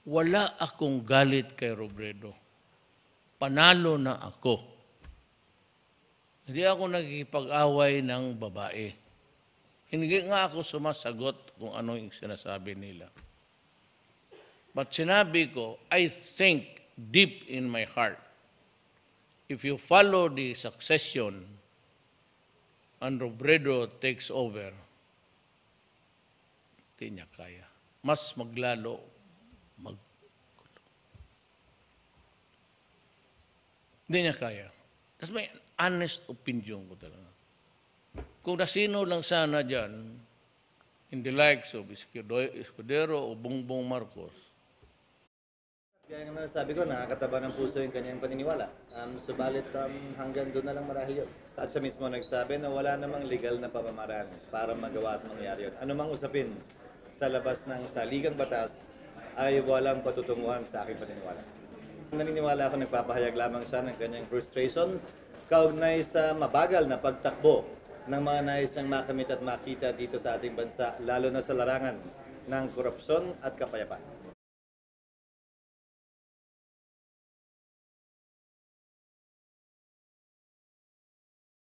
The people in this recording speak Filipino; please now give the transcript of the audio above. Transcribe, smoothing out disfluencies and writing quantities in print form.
wala akong galit kay Robredo. Panalo na ako. Hindi ako nagkikipag-away ng babae. Hindi nga ako sumasagot kung ano yung sinasabi nila. But sinabi ko, I think deep in my heart, if you follow the succession and Robredo takes over, hindi niya kaya. Mas maglalo, hindi niya kaya. That's my honest opinion ko talaga. Kung nasino lang sana dyan, in the likes of Escudero o Bongbong Marcos. Kaya naman sabi ko, nakakataba ng puso yung kanyang paniniwala. Subalit hanggang doon na lang marahil yun. At siya mismo nagsabi na wala namang legal na pamamaraan para magawa at mangyari yun. Ano mang usapin sa labas ng saligang batas ay walang patutunguhan sa aking paniniwala. Naniniwala ako nagpapahayag lamang siya ng kanyang frustration kaugnay sa mabagal na pagtakbo ng mga nais niyang makamit at makita dito sa ating bansa, lalo na sa larangan ng korupsyon at kapayapaan.